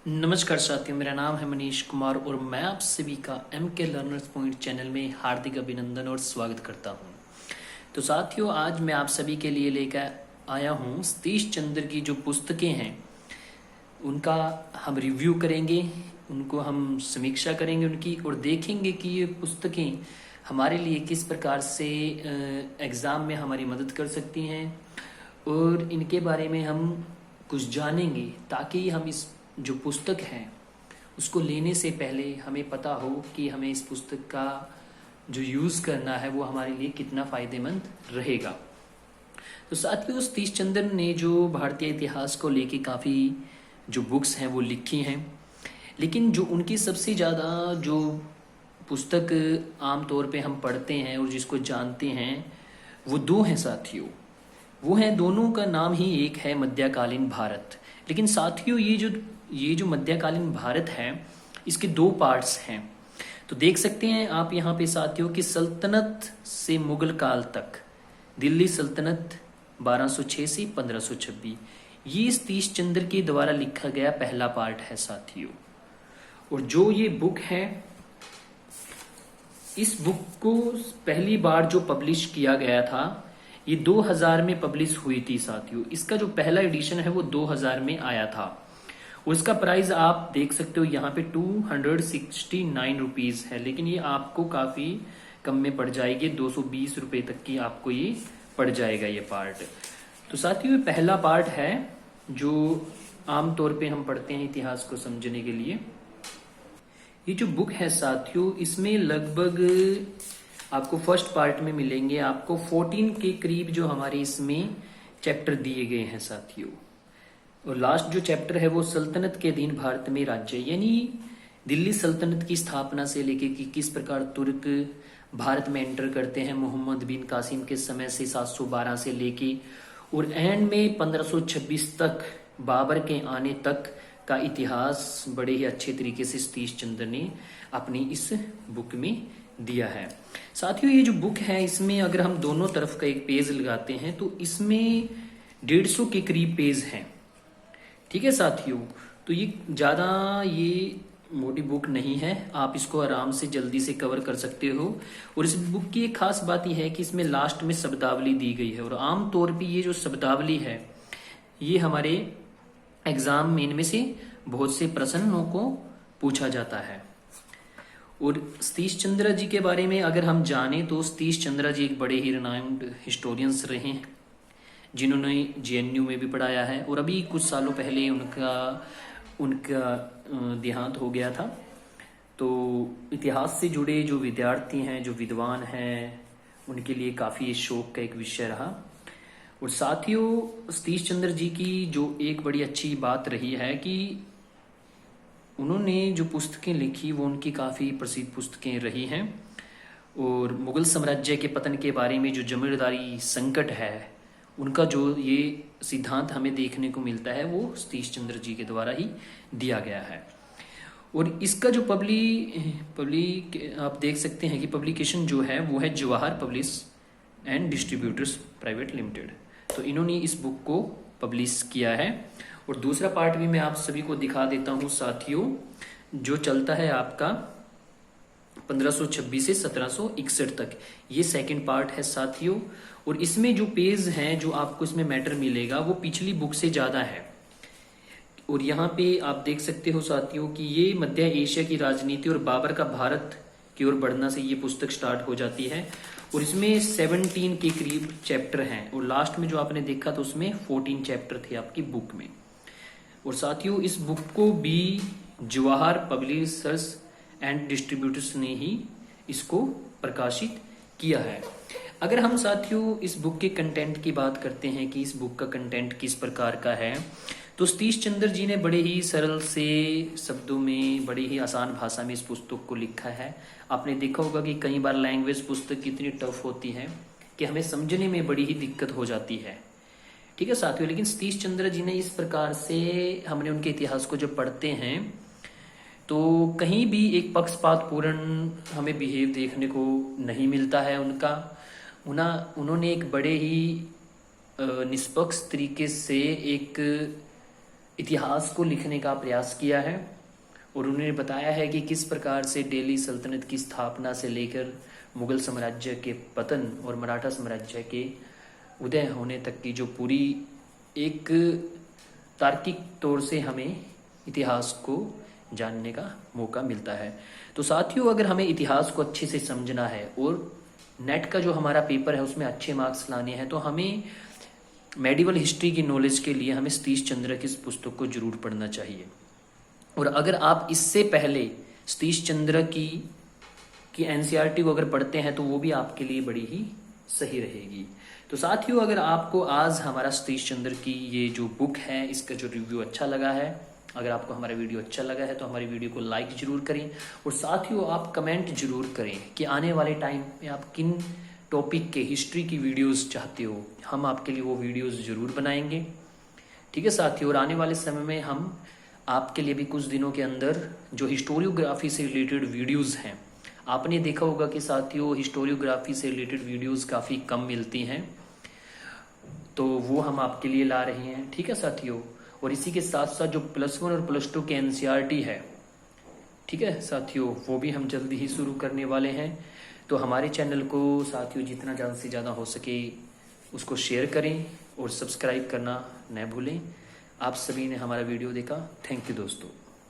नमस्कार साथियों, मेरा नाम है मनीष कुमार और मैं आप सभी का एम के लर्नर्स पॉइंट चैनल में हार्दिक अभिनंदन और स्वागत करता हूं। तो साथियों, आज मैं आप सभी के लिए लेकर आया हूं सतीश चंद्र की जो पुस्तकें हैं उनका हम रिव्यू करेंगे, उनको हम समीक्षा करेंगे उनकी, और देखेंगे कि ये पुस्तकें हमारे लिए किस प्रकार से एग्ज़ाम में हमारी मदद कर सकती हैं, और इनके बारे में हम कुछ जानेंगे ताकि हम इस जो पुस्तक है उसको लेने से पहले हमें पता हो कि हमें इस पुस्तक का जो यूज़ करना है वो हमारे लिए कितना फ़ायदेमंद रहेगा। तो साथियों, सतीश चंद्र ने जो भारतीय इतिहास को लेके काफ़ी जो बुक्स हैं वो लिखी हैं, लेकिन जो उनकी सबसे ज़्यादा जो पुस्तक आम तौर पे हम पढ़ते हैं और जिसको जानते हैं वो दो हैं साथियों। वो हैं, दोनों का नाम ही एक है, मध्यकालीन भारत। लेकिन साथियों, ये जो मध्यकालीन भारत है इसके दो पार्ट्स हैं। तो देख सकते हैं आप यहाँ पे साथियों कि सल्तनत से मुगल काल तक, दिल्ली सल्तनत 1206 से 1526, ये सतीश चंद्र के द्वारा लिखा गया पहला पार्ट है साथियों। और जो ये बुक है, इस बुक को पहली बार जो पब्लिश किया गया था ये 2000 में पब्लिश हुई थी साथियों। इसका जो पहला एडिशन है वो 2000 में आया था और इसका प्राइस आप देख सकते हो यहाँ पे 269 रुपीज है, लेकिन ये आपको काफी कम में पड़ जाएगी, 220 रुपए तक की आपको ये पड़ जाएगा ये पार्ट। तो साथियों, ये पहला पार्ट है जो आमतौर पे हम पढ़ते हैं इतिहास को समझने के लिए। ये जो बुक है साथियों, इसमें लगभग आपको फर्स्ट पार्ट में मिलेंगे आपको 14 के करीब जो हमारे इसमें चैप्टर दिए गए हैं साथियों। और लास्ट जो चैप्टर है वो सल्तनत के अधीन भारत में राज्य, यानी दिल्ली सल्तनत की स्थापना से लेके कि किस प्रकार तुर्क भारत में एंटर करते हैं मोहम्मद बिन कासिम के समय से 712 से लेके, और एंड में 1526 तक बाबर के आने तक का इतिहास बड़े ही अच्छे तरीके से सतीश चंद्र ने अपनी इस बुक में दिया है साथियों। ये जो बुक है इसमें अगर हम दोनों तरफ का एक पेज लगाते हैं तो इसमें 150 के करीब पेज हैं, ठीक है साथियों। तो ये ज्यादा ये मोटी बुक नहीं है, आप इसको आराम से जल्दी से कवर कर सकते हो। और इस बुक की एक खास बात यह है कि इसमें लास्ट में शब्दावली दी गई है, और आम तौर पे ये जो शब्दावली है ये हमारे एग्जाम में इनमें से बहुत से प्रश्नों को पूछा जाता है। और सतीश चंद्र जी के बारे में अगर हम जाने तो सतीश चंद्र जी एक बड़े ही रिनाउंड हिस्टोरियंस रहे हैं जिन्होंने जेएनयू में भी पढ़ाया है, और अभी कुछ सालों पहले उनका उनका देहांत हो गया था। तो इतिहास से जुड़े जो विद्यार्थी हैं, जो विद्वान हैं, उनके लिए काफ़ी शौक का एक विषय रहा। और साथियों, सतीश चंद्र जी की जो एक बड़ी अच्छी बात रही है कि उन्होंने जो पुस्तकें लिखी वो उनकी काफ़ी प्रसिद्ध पुस्तकें रही हैं। और मुगल साम्राज्य के पतन के बारे में जो जमींदारी संकट है उनका जो ये सिद्धांत हमें देखने को मिलता है वो सतीश चंद्र जी के द्वारा ही दिया गया है। और इसका जो आप देख सकते हैं कि पब्लिकेशन जो है वो है Jawahar publish and distributors private limited. तो इन्होंने इस बुक को पब्लिश किया है। और दूसरा पार्ट भी मैं आप सभी को दिखा देता हूं साथियों, जो चलता है आपका 1526 से 1761 तक, ये सेकंड पार्ट है साथियों। और इसमें जो पेज हैं जो आपको इसमें मैटर मिलेगा वो पिछली बुक से ज्यादा है। और यहाँ पे आप देख सकते हो साथियों कि ये मध्य एशिया की राजनीति और बाबर का भारत की ओर बढ़ना से ये पुस्तक स्टार्ट हो जाती है। और इसमें 17 के करीब चैप्टर हैं, और लास्ट में जो आपने देखा तो उसमें 14 चैप्टर थे आपकी बुक में। और साथियों, इस बुक को भी जवाहर पब्लिशर्स एंड डिस्ट्रीब्यूटर्स ने ही इसको प्रकाशित किया है। अगर हम साथियों इस बुक के कंटेंट की बात करते हैं कि इस बुक का कंटेंट किस प्रकार का है, तो सतीश चंद्र जी ने बड़े ही सरल से शब्दों में, बड़ी ही आसान भाषा में इस पुस्तक को लिखा है। आपने देखा होगा कि कई बार लैंग्वेज पुस्तक कितनी टफ होती है कि हमें समझने में बड़ी ही दिक्कत हो जाती है, ठीक है साथियों। लेकिन सतीश चंद्र जी ने इस प्रकार से, हमने उनके इतिहास को जब पढ़ते हैं तो कहीं भी एक पक्षपात पूर्ण हमें बिहेव देखने को नहीं मिलता है उनका। उन्होंने एक बड़े ही निष्पक्ष तरीके से एक इतिहास को लिखने का प्रयास किया है और उन्होंने बताया है कि किस प्रकार से दिल्ली सल्तनत की स्थापना से लेकर मुगल साम्राज्य के पतन और मराठा साम्राज्य के उदय होने तक की जो पूरी एक तार्किक तौर से हमें इतिहास को जानने का मौका मिलता है। तो साथियों, अगर हमें इतिहास को अच्छे से समझना है और नेट का जो हमारा पेपर है उसमें अच्छे मार्क्स लाने हैं, तो हमें मेडिवल हिस्ट्री की नॉलेज के लिए हमें सतीश चंद्र की इस पुस्तक को जरूर पढ़ना चाहिए। और अगर आप इससे पहले सतीश चंद्र की एनसीईआरटी को अगर पढ़ते हैं तो वो भी आपके लिए बड़ी ही सही रहेगी। तो साथियों, अगर आपको आज हमारा सतीश चंद्र की ये जो बुक है इसका जो रिव्यू अच्छा लगा है, अगर आपको हमारा वीडियो अच्छा लगा है तो हमारी वीडियो को लाइक जरूर करें और साथियों आप कमेंट जरूर करें कि आने वाले टाइम में आप किन टॉपिक के हिस्ट्री की वीडियोस चाहते हो, हम आपके लिए वो वीडियोस जरूर बनाएंगे। ठीक है साथियों, और आने वाले समय में हम आपके लिए भी कुछ दिनों के अंदर जो हिस्टोरियोग्राफी से रिलेटेड वीडियोस हैं, आपने देखा होगा कि साथियों हिस्टोरियोग्राफी से रिलेटेड वीडियोस काफ़ी कम मिलती हैं, तो वो हम आपके लिए ला रहे हैं। ठीक है साथियों, और इसी के साथ साथ जो +1 और +2 के एनसीईआरटी है, ठीक है साथियों, वो भी हम जल्दी ही शुरू करने वाले हैं। तो हमारे चैनल को साथियों जितना ज़्यादा से ज़्यादा हो सके उसको शेयर करें और सब्सक्राइब करना न भूलें। आप सभी ने हमारा वीडियो देखा, थैंक यू दोस्तों।